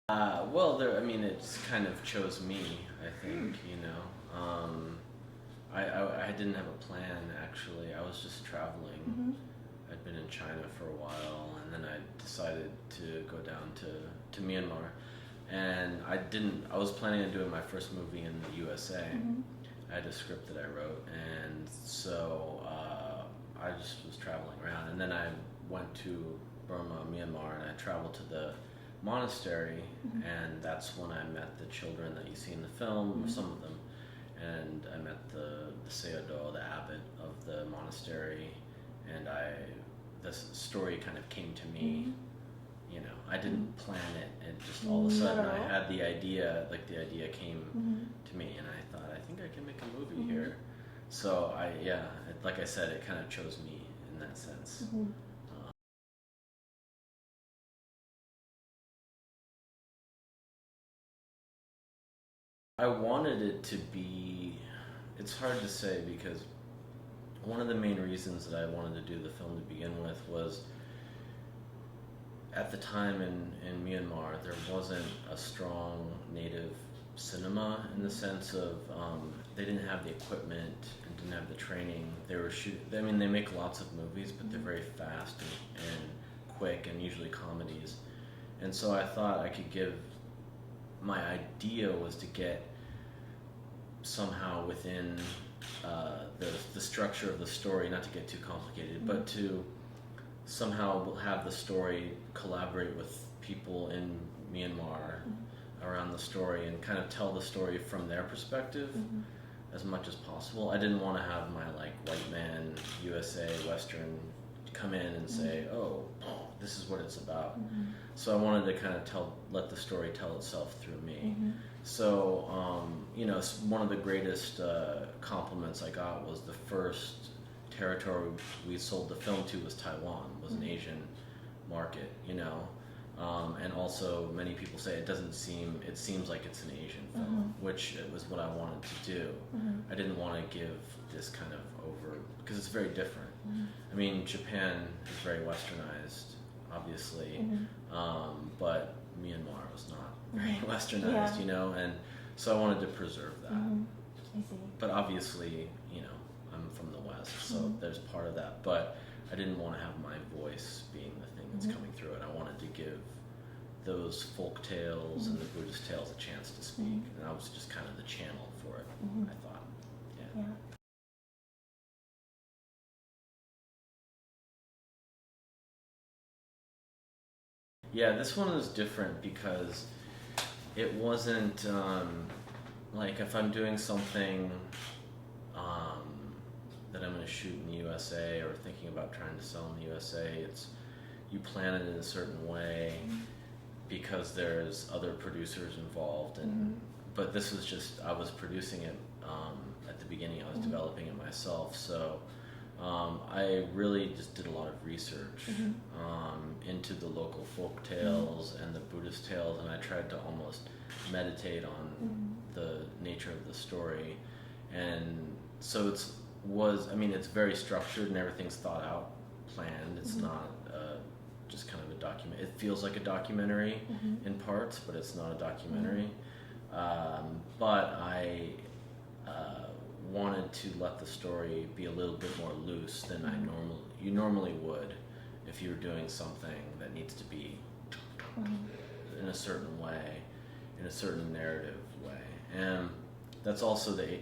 Well, I mean, it's kind of chose me, I think, you know. I didn't have a plan, actually. I was just traveling. Mm-hmm. I'd been in China for a while, and then I decided to go down to Myanmar. And I was planning on doing my first movie in the USA. Mm-hmm. I had a script that I wrote, and so I just was traveling around. And then I went to Burma, Myanmar, and I traveled to the monastery, Mm-hmm. and that's when I met the children that you see in the film, or Mm-hmm. some of them. And I met the Sayadaw, the abbot of the monastery, and this story kind of came to me. You know, I didn't plan it, and just all of a sudden I had the idea, like the idea came to me, and I thought, I think I can make a movie here. So like I said, it kind of chose me in that sense. I wanted it to be, it's hard to say because one of the main reasons that I wanted to do the film to begin with was at the time in Myanmar there wasn't a strong native cinema in the sense of they didn't have the equipment and didn't have the training. They were I mean, they make lots of movies, but they're very fast and quick, and usually comedies. And so I thought I could give, my idea was to get somehow within the structure of the story, not to get too complicated, but to somehow have the story collaborate with people in Myanmar around the story and kind of tell the story from their perspective as much as possible. I didn't want to have my like white man USA Western come in and say, oh, this is what it's about. So I wanted to kind of let the story tell itself through me. So you know, one of the greatest compliments I got was the first territory we sold the film to was Taiwan, was an Asian market, you know. And also many people say it seems like it's an Asian film, which it was what I wanted to do. I didn't want to give this kind of over, because it's very different. I mean, Japan is very westernized, obviously, but Myanmar was not very westernized, you know, and so I wanted to preserve that. I see. But obviously, you know, I'm from the West, so there's part of that. But I didn't want to have my voice being the thing that's coming through it. I wanted to give those folk tales and the Buddhist tales a chance to speak. And I was just kind of the channel for it, I thought. Yeah. Yeah, this one is different because it wasn't like if I'm doing something that I'm going to shoot in the USA or thinking about trying to sell in the USA, you plan it in a certain way because there's other producers involved, and but this was just, I was producing it at the beginning. I was developing it myself, so I really just did a lot of research into the local folk tales and the Buddhist tales, and I tried to almost meditate on the nature of the story. And so it's very structured and everything's thought out, planned. It's not just kind of a document. It feels like a documentary in parts, but it's not a documentary. But I wanted to let the story be a little bit more loose than you normally would if you were doing something that needs to be in a certain way, in a certain narrative way. And that's also the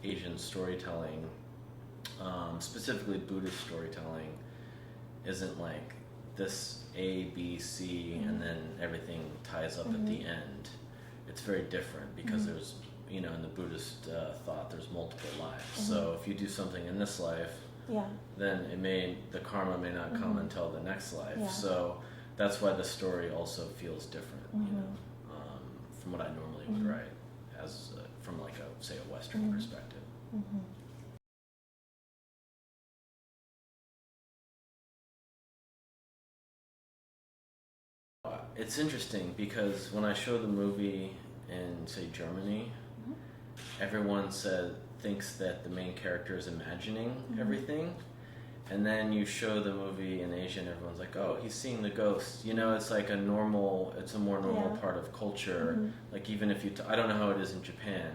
Asian storytelling, specifically Buddhist storytelling, isn't like this A, B, C, and then everything ties up at the end. It's very different because there's, you know, in the Buddhist thought, there's multiple lives. So if you do something in this life, then the karma may not come until the next life. So that's why the story also feels different, you know, from what I normally would write, as from like say a Western perspective. It's interesting because when I show the movie in, say, Germany, everyone thinks that the main character is imagining everything, and then you show the movie in Asia and everyone's like, oh, he's seeing the ghost. You know, it's like a more normal part of culture. Like even if I don't know how it is in Japan,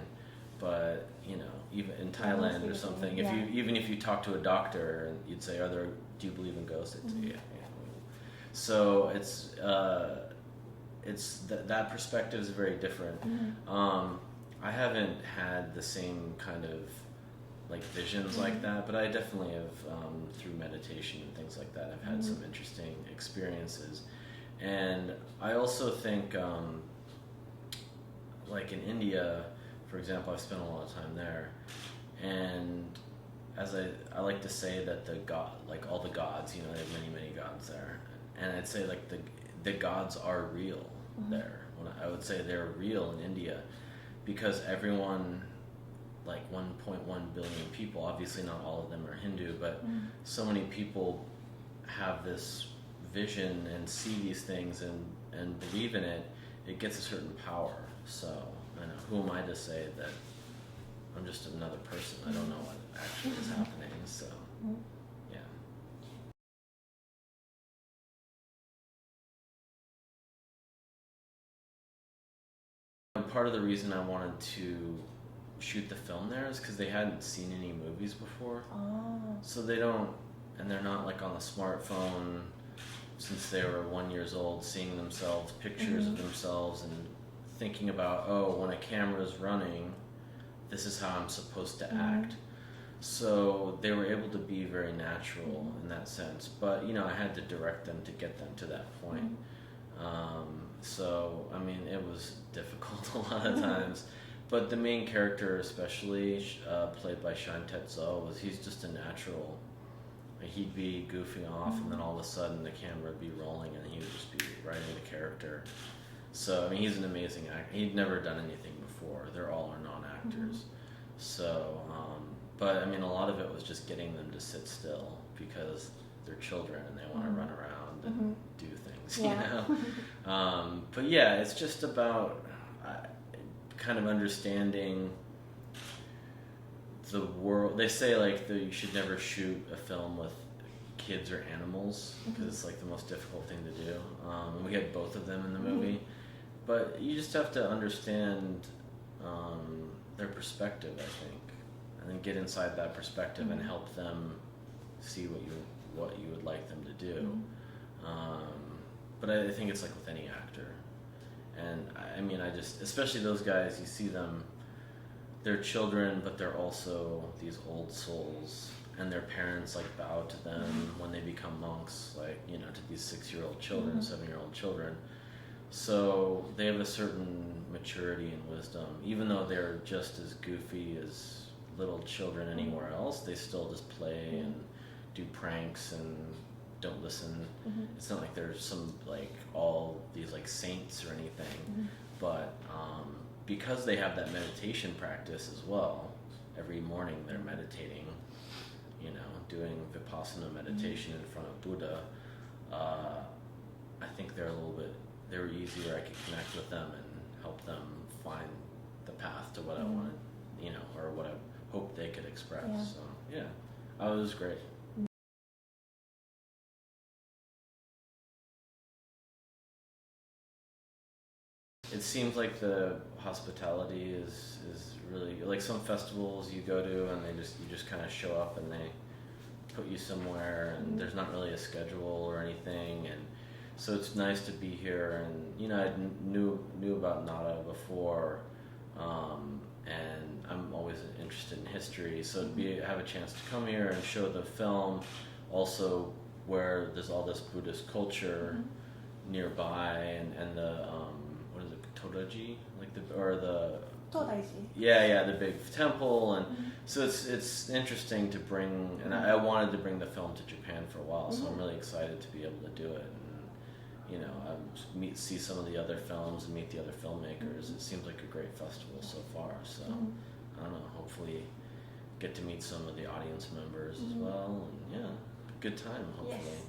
but you know, even in Thailand or something, even if you talk to a doctor and you'd say, do you believe in ghosts? They'd say, yeah. So that perspective is very different. I haven't had the same kind of like visions like that, but I definitely have through meditation and things like that. I've had some interesting experiences, and I also think like in India, for example, I've spent a lot of time there, and as I like to say that like all the gods, you know, they have many gods there, and I'd say like the gods are real there. I would say they're real in India, because everyone, like 1.1 billion people, obviously not all of them are Hindu, but so many people have this vision and see these things and believe in it. It gets a certain power. So I know, who am I to say that I'm just another person? I don't know what actually is happening. So yeah. And part of the reason I wanted to shoot the film there is because they hadn't seen any movies before. So they don't, and they're not like on the smartphone since they were 1 year old, seeing themselves, pictures of themselves, and thinking about, oh, when a camera's running, this is how I'm supposed to act. So they were able to be very natural in that sense. But, you know, I had to direct them to get them to that point. So, I mean, it was difficult a lot of times. But the main character, especially played by Shan Tetsuo, he's just a natural. He'd be goofing off, and then all of a sudden the camera would be rolling, and he would just be writing the character. So, I mean, he's an amazing actor. He'd never done anything before. They're all non-actors. So, but I mean, a lot of it was just getting them to sit still because they're children and they want to run around and do things, you know? But yeah, it's just about kind of understanding the world. They say like you should never shoot a film with kids or animals because it's like the most difficult thing to do. We had both of them in the movie, but you just have to understand their perspective, I think, and then get inside that perspective and help them see what you would like them to do. But I think it's like with any actor. And I mean, especially those guys, you see them, they're children, but they're also these old souls, and their parents like bow to them when they become monks, like, you know, to these 6-year-old children, 7-year-old children. So they have a certain maturity and wisdom. Even though they're just as goofy as little children anywhere else, they still just play and do pranks and don't listen. It's not like there's some like all these like saints or anything, but because they have that meditation practice as well, every morning they're meditating, you know, doing vipassana meditation in front of Buddha. I think they're easier. I could connect with them and help them find the path to what I wanted, you know, or what I hoped they could express. So yeah, it was great. It seems like the hospitality is really like some festivals you go to and you just kind of show up and they put you somewhere and there's not really a schedule or anything, and so it's nice to be here. And you know, I knew about Nara before, and I'm always interested in history, so to have a chance to come here and show the film, also where there's all this Buddhist culture nearby, and the what is it, Todaiji, like the big temple, and so it's interesting to bring, and I wanted to bring the film to Japan for a while, so I'm really excited to be able to do it, and you know, see some of the other films and meet the other filmmakers. It seems like a great festival so far, so I don't know, hopefully get to meet some of the audience members as well, and yeah, good time hopefully.